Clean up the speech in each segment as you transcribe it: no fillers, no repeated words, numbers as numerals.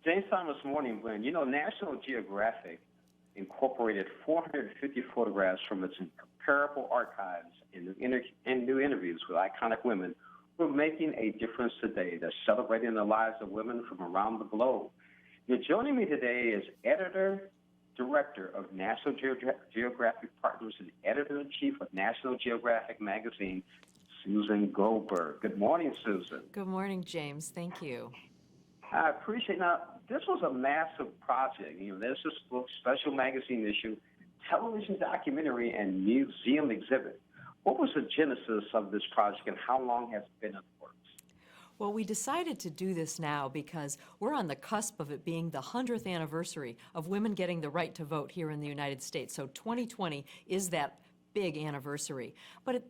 James Thomas Morning Blend. You know, National Geographic incorporated 450 photographs from its incomparable archives and new interviews with iconic women who are making a difference today. They're celebrating the lives of women from around the globe. You're joining me today is editor-director of National Geographic Partners and editor-in-chief of National Geographic magazine, Susan Goldberg. Good morning, Susan. Good morning, James. Thank you. I appreciate it. Now, this was a massive project. You know, there's this book, special magazine issue, television documentary, and museum exhibit. What was the genesis of this project, and how long has it been in the works? Well, we decided to do this now because we're on the cusp of it being the 100th anniversary of women getting the right to vote here in the United States. So 2020 is that big anniversary. But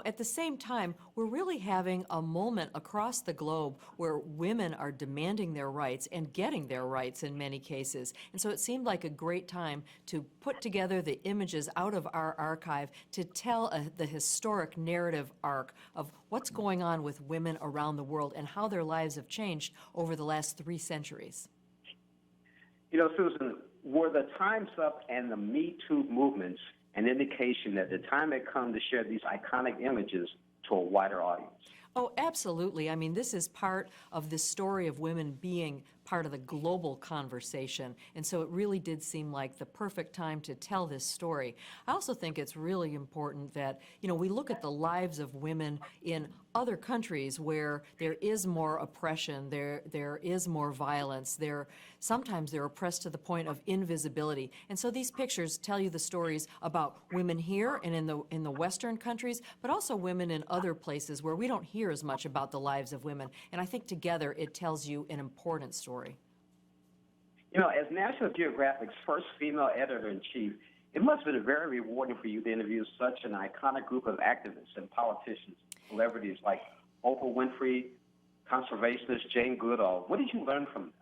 at the same time, we're really having a moment across the globe where women are demanding their rights and getting their rights in many cases. And so it seemed like a great time to put together the images out of our archive to tell the historic narrative arc of what's going on with women around the world and how their lives have changed over the last 3 centuries. You know, Susan, were the Time's Up and the Me Too movements an indication that the time had come to share these iconic images to a wider audience? Oh, absolutely. I mean, this is part of the story of women being part of the global conversation. And so it really did seem like the perfect time to tell this story. I also think it's really important that, we look at the lives of women in other countries where there is more oppression, there is more violence, sometimes they're oppressed to the point of invisibility. And so these pictures tell you the stories about women here and in the Western countries, but also women in other places where we don't hear as much about the lives of women. And I think together it tells you an important story. You know, as National Geographic's first female editor-in-chief, it must have been very rewarding for you to interview such an iconic group of activists and politicians, celebrities like Oprah Winfrey, conservationist Jane Goodall. What did you learn from them?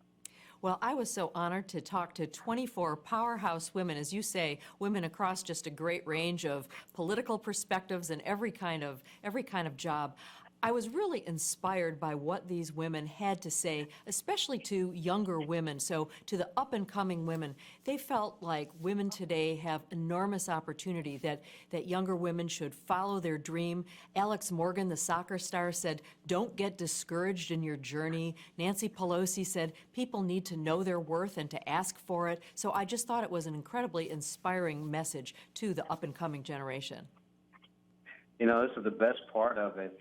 Well, I was so honored to talk to 24 powerhouse women, as you say, women across just a great range of political perspectives and every kind of job. I was really inspired by what these women had to say, especially to younger women, so to the up-and-coming women. They felt like women today have enormous opportunity, that younger women should follow their dream. Alex Morgan, the soccer star, said, "Don't get discouraged in your journey." Nancy Pelosi said, "People need to know their worth and to ask for it." So I just thought it was an incredibly inspiring message to the up-and-coming generation. You know, this is the best part of it.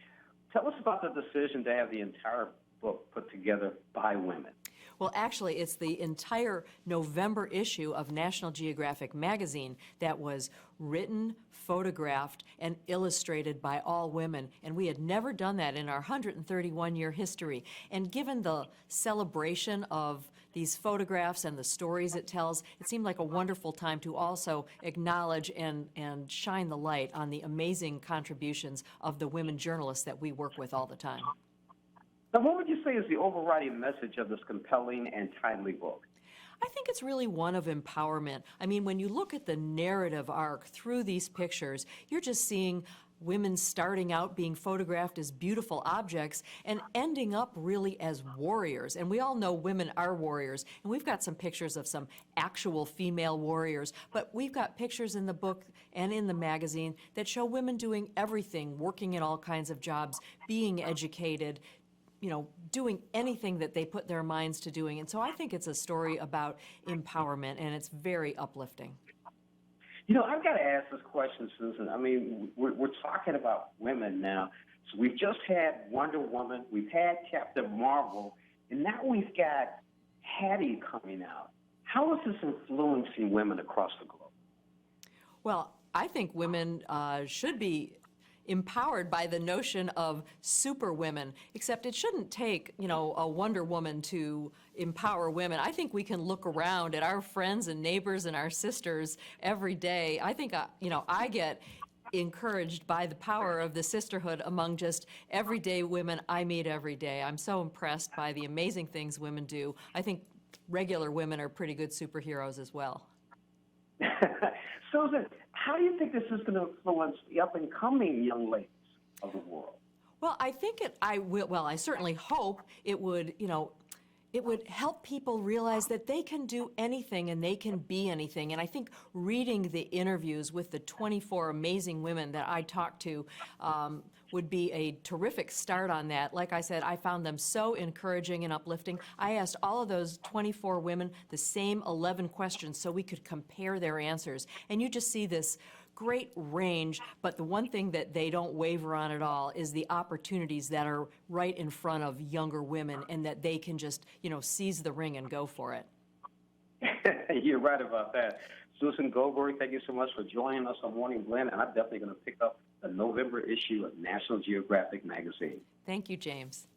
Tell us about the decision to have the entire book put together by women. Well, actually, it's the entire November issue of National Geographic magazine that was written, photographed, and illustrated by all women. And we had never done that in our 131-year history. And given the celebration of these photographs and the stories it tells, it seemed like a wonderful time to also acknowledge and shine the light on the amazing contributions of the women journalists that we work with all the time. Now, what would you say is the overriding message of this compelling and timely book? I think it's really one of empowerment. I mean, when you look at the narrative arc through these pictures, you're just seeing women starting out being photographed as beautiful objects and ending up really as warriors. And we all know women are warriors. And we've got some pictures of some actual female warriors. But we've got pictures in the book and in the magazine that show women doing everything, working in all kinds of jobs, being educated, doing anything that they put their minds to doing. And so I think it's a story about empowerment, and it's very uplifting. You know, I've got to ask this question, Susan. I mean, we're talking about women now. So we've just had Wonder Woman, we've had Captain Marvel, and now we've got Hattie coming out. How is this influencing women across the globe? Well, I think women should be empowered by the notion of super women, except it shouldn't take, a Wonder Woman to empower women. I think we can look around at our friends and neighbors and our sisters every day. I think, I get encouraged by the power of the sisterhood among just everyday women I meet every day. I'm so impressed by the amazing things women do. I think regular women are pretty good superheroes as well. Susan, how do you think this is going to influence the up-and-coming young ladies of the world? Well, I think I certainly hope it would, it would help people realize that they can do anything and they can be anything. And I think reading the interviews with the 24 amazing women that I talked to would be a terrific start on that. Like I said, I found them so encouraging and uplifting. I asked all of those 24 women the same 11 questions so we could compare their answers. And you just see this great range, but the one thing that they don't waver on at all is the opportunities that are right in front of younger women, and that they can just, seize the ring and go for it. You're right about that. Susan Goldberg, thank you so much for joining us on Morning Blend, and I'm definitely going to pick up the November issue of National Geographic magazine. Thank you, James.